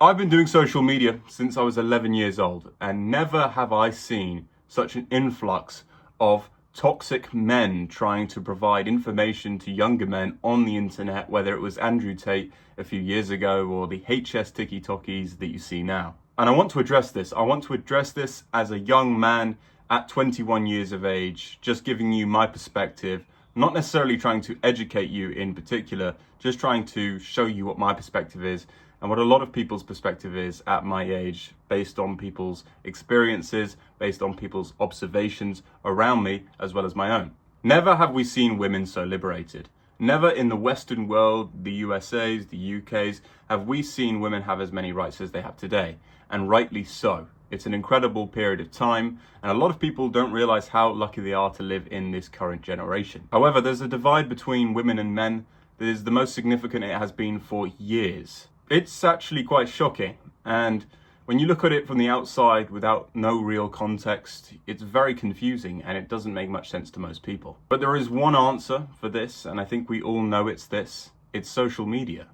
I've been doing social media since I was 11 years old, and never have I seen such an influx of toxic men trying to provide information to younger men on the internet, whether it was Andrew Tate a few years ago or the HS TikTokies that you see now. And I want to address this. I want to address this as a young man at 21 years of age, just giving you my perspective, not necessarily trying to educate you in particular, just trying to show you what my perspective is and what a lot of people's perspective is at my age, based on people's experiences, based on people's observations around me, as well as my own. Never have we seen women so liberated. Never in the Western world, the USAs, the UKs, have we seen women have as many rights as they have today, and rightly so. It's an incredible period of time, and a lot of people don't realize how lucky they are to live in this current generation. However, there's a divide between women and men that is the most significant it has been for years. It's actually quite shocking, and when you look at it from the outside without no real context, it's very confusing and it doesn't make much sense to most people. But there is one answer for this, and I think we all know it's this. It's social media.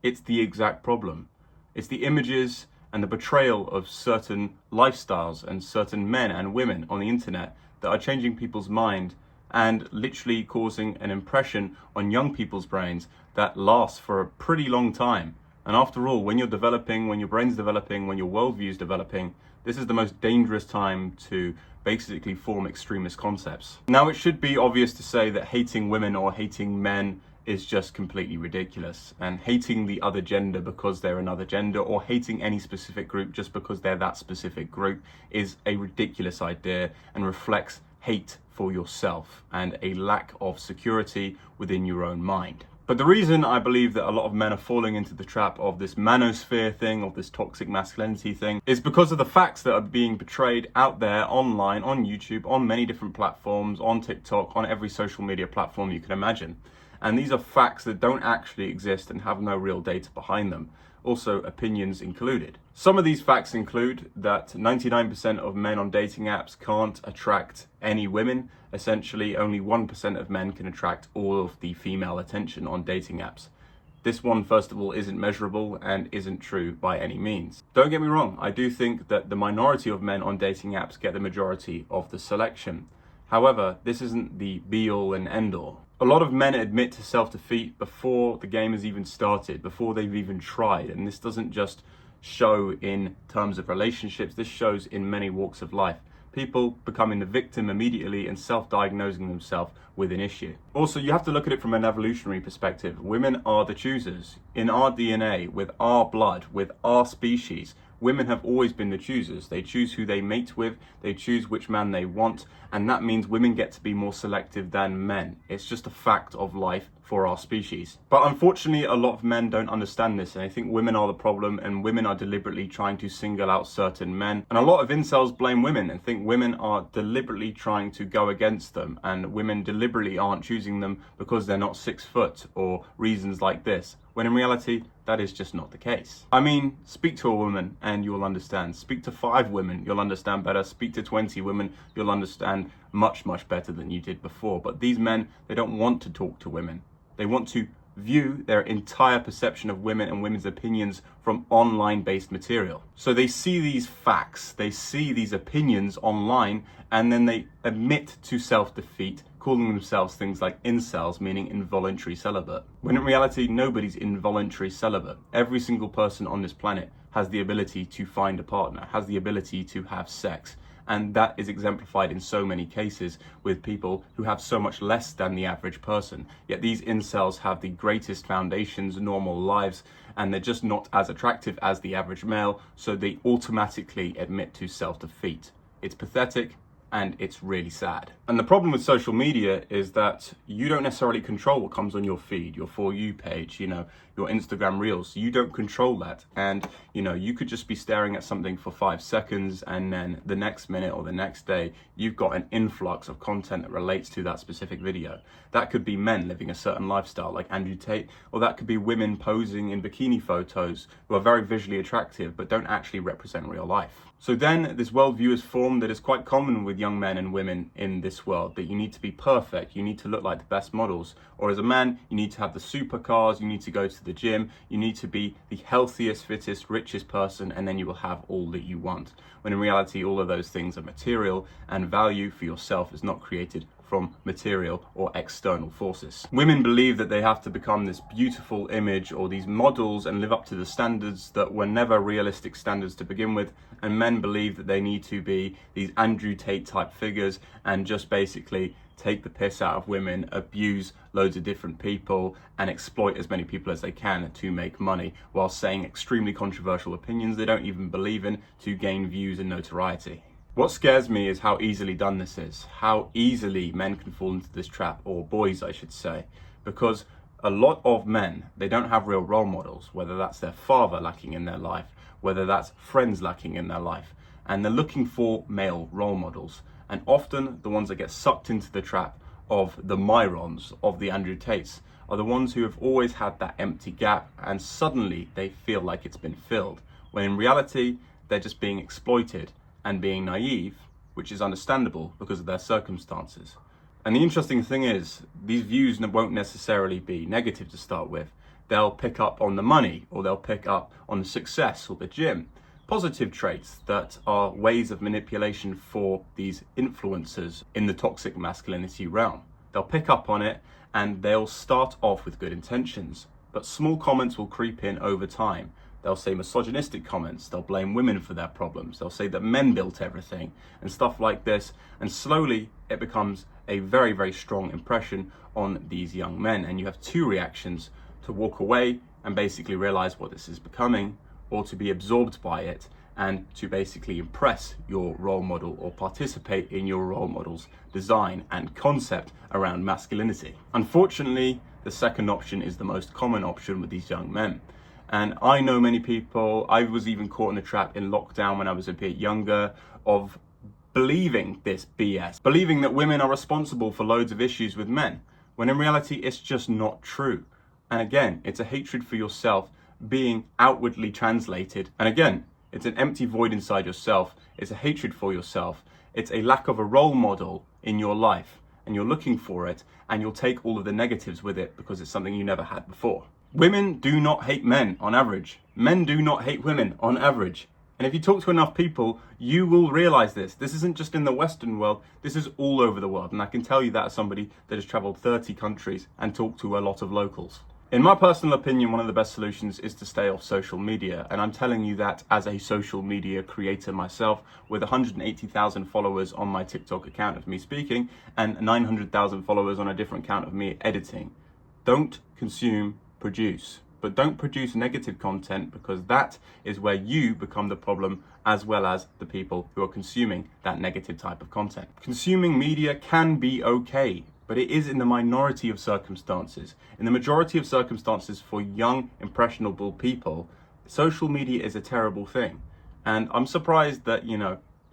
It's the exact problem. It's the images and the portrayal of certain lifestyles and certain men and women on the internet that are changing people's mind and literally causing an impression on young people's brains that lasts for a pretty long time. And after all, when you're developing, when your brain's developing, when your worldview's developing, this is the most dangerous time to basically form extremist concepts. Now, it should be obvious to say that hating women or hating men is just completely ridiculous, and hating the other gender because they're another gender, or hating any specific group just because they're that specific group, is a ridiculous idea and reflects hate for yourself and a lack of security within your own mind. But the reason I believe that a lot of men are falling into the trap of this manosphere thing, of this toxic masculinity thing, is because of the facts that are being portrayed out there online, on YouTube, on many different platforms, on TikTok, on every social media platform you can imagine. And these are facts that don't actually exist and have no real data behind them. Also, opinions included. Some of these facts include that 99% of men on dating apps can't attract any women. Essentially, only 1% of men can attract all of the female attention on dating apps. This one, first of all, isn't measurable and isn't true by any means. Don't get me wrong, I do think that the minority of men on dating apps get the majority of the selection. However, this isn't the be-all and end-all. A lot of men admit to self-defeat before the game has even started, before they've even tried. And this doesn't just show in terms of relationships, this shows in many walks of life. People becoming the victim immediately and self-diagnosing themselves with an issue. Also, you have to look at it from an evolutionary perspective. Women are the choosers. In our DNA, with our blood, with our species, women have always been the choosers. They choose who they mate with, they choose which man they want, and that means women get to be more selective than men. It's just a fact of life for our species. But unfortunately, a lot of men don't understand this, and they think women are the problem, and women are deliberately trying to single out certain men. And a lot of incels blame women and think women are deliberately trying to go against them, and women deliberately aren't choosing them because they're not 6 foot, or reasons like this, when in reality, that is just not the case. I mean, speak to a woman and you'll understand. Speak to 5 women, you'll understand better. Speak to 20 women, you'll understand much, much better than you did before. But these men, they don't want to talk to women. They want to view their entire perception of women and women's opinions from online-based material. So they see these facts, they see these opinions online, and then they admit to self-defeat, calling themselves things like incels, meaning involuntary celibate. When in reality, nobody's involuntary celibate. Every single person on this planet has the ability to find a partner, has the ability to have sex. And that is exemplified in so many cases with people who have so much less than the average person. Yet these incels have the greatest foundations, normal lives, and they're just not as attractive as the average male, so they automatically admit to self-defeat. It's pathetic, and it's really sad. And the problem with social media is that you don't necessarily control what comes on your feed, your For You page, your Instagram Reels. You don't control that. And, you could just be staring at something for 5 seconds, and then the next minute or the next day, you've got an influx of content that relates to that specific video. That could be men living a certain lifestyle like Andrew Tate, or that could be women posing in bikini photos who are very visually attractive but don't actually represent real life. So then this worldview is formed that is quite common with young men and women in this world, that you need to be perfect, you need to look like the best models, or as a man, you need to have the supercars, you need to go to the gym. You need to be the healthiest, fittest, richest person, and then you will have all that you want. When in reality, all of those things are material, and value for yourself is not created from material or external forces. Women believe that they have to become this beautiful image or these models and live up to the standards that were never realistic standards to begin with, and men believe that they need to be these Andrew Tate type figures and just basically take the piss out of women, abuse loads of different people, and exploit as many people as they can to make money while saying extremely controversial opinions they don't even believe in to gain views and notoriety. What scares me is how easily done this is, how easily men can fall into this trap, or boys I should say, because a lot of men, they don't have real role models, whether that's their father lacking in their life, whether that's friends lacking in their life, and they're looking for male role models. And often the ones that get sucked into the trap of the Myrons, of the Andrew Tates, are the ones who have always had that empty gap, and suddenly they feel like it's been filled, when in reality they're just being exploited and being naive, which is understandable because of their circumstances. And the interesting thing is, these views won't necessarily be negative to start with. They'll pick up on the money, or they'll pick up on the success or the gym. Positive traits that are ways of manipulation for these influencers in the toxic masculinity realm. They'll pick up on it and they'll start off with good intentions, but small comments will creep in over time. They'll say misogynistic comments, they'll blame women for their problems, they'll say that men built everything and stuff like this, and slowly it becomes a very, very strong impression on these young men, and you have two reactions: to walk away and basically realize what this is becoming, or to be absorbed by it and to basically impress your role model or participate in your role model's design and concept around masculinity. Unfortunately, the second option is the most common option with these young men. And I know many people, I was even caught in the trap in lockdown when I was a bit younger, of believing this BS, believing that women are responsible for loads of issues with men, when in reality it's just not true. And again, it's a hatred for yourself being outwardly translated. And again, it's an empty void inside yourself. It's a hatred for yourself. It's a lack of a role model in your life, and you're looking for it, and you'll take all of the negatives with it because it's something you never had before. Women do not hate men on average. Men do not hate women on average. And if you talk to enough people, you will realize this. This isn't just in the Western world, this is all over the world. And I can tell you that as somebody that has traveled 30 countries and talked to a lot of locals. In my personal opinion, one of the best solutions is to stay off social media. And I'm telling you that as a social media creator myself, with 180,000 followers on my TikTok account of me speaking and 900,000 followers on a different account of me editing. Don't consume, produce. But don't produce negative content, because that is where you become the problem, as well as the people who are consuming that negative type of content. Consuming media can be okay, but it is in the minority of circumstances. In the majority of circumstances, for young, impressionable people, social media is a terrible thing. And I'm surprised that,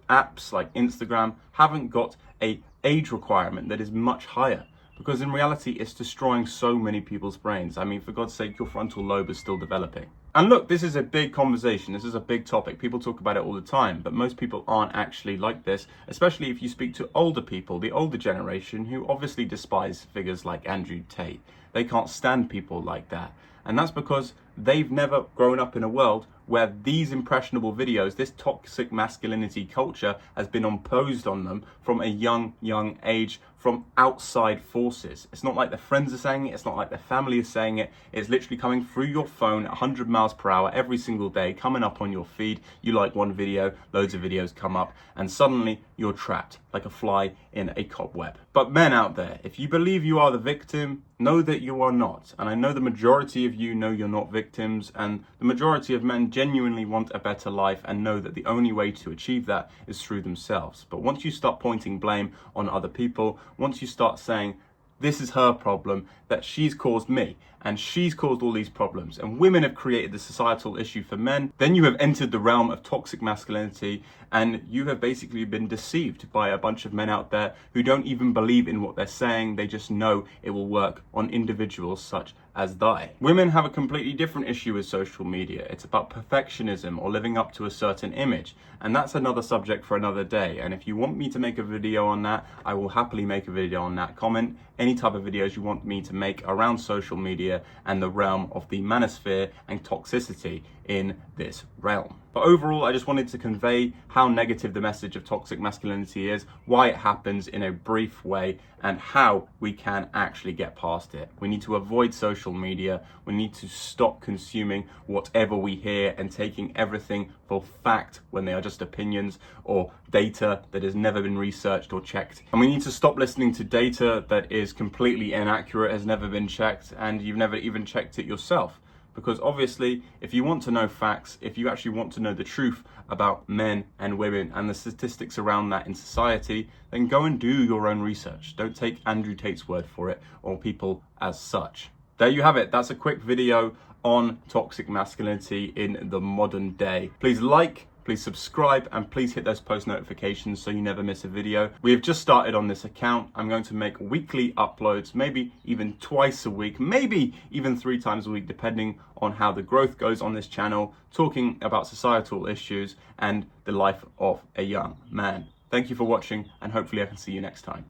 apps like Instagram haven't got an age requirement that is much higher. Because in reality, it's destroying so many people's brains. I mean, for God's sake, your frontal lobe is still developing. And look, this is a big conversation. This is a big topic. People talk about it all the time, but most people aren't actually like this, especially if you speak to older people, the older generation, who obviously despise figures like Andrew Tate. They can't stand people like that. And that's because they've never grown up in a world where these impressionable videos, this toxic masculinity culture has been imposed on them from a young age, from outside forces. It's not like their friends are saying it, it's not like their family is saying it, it's literally coming through your phone at 100 miles per hour every single day, coming up on your feed. You like one video, loads of videos come up, and suddenly you're trapped like a fly in a cobweb. But men out there, if you believe you are the victim, know that you are not. And I know the majority of you know you're not victims, and the majority of men genuinely want a better life and know that the only way to achieve that is through themselves. But once you start pointing blame on other people, once you start saying, this is her problem, that she's caused me, and she's caused all these problems, and women have created the societal issue for men, then you have entered the realm of toxic masculinity, and you have basically been deceived by a bunch of men out there who don't even believe in what they're saying. They just know it will work on individuals such as I. Women have a completely different issue with social media. It's about perfectionism or living up to a certain image, and that's another subject for another day. And if you want me to make a video on that, I will happily make a video on that. Comment any type of videos you want me to make around social media and the realm of the manosphere and toxicity in this realm. But overall, I just wanted to convey how negative the message of toxic masculinity is, why it happens in a brief way, and how we can actually get past it. We need to avoid social media. We need to stop consuming whatever we hear and taking everything for fact when they are just opinions or data that has never been researched or checked. And we need to stop listening to data that is completely inaccurate, has never been checked, and you've never even checked it yourself. Because obviously, if you want to know facts, if you actually want to know the truth about men and women and the statistics around that in society, then go and do your own research. Don't take Andrew Tate's word for it or people as such. There you have it. That's a quick video on toxic masculinity in the modern day. Please like, please subscribe, and please hit those post notifications so you never miss a video. We have just started on this account. I'm going to make weekly uploads, maybe even twice a week, maybe even 3 times a week, depending on how the growth goes on this channel, talking about societal issues and the life of a young man. Thank you for watching, and hopefully I can see you next time.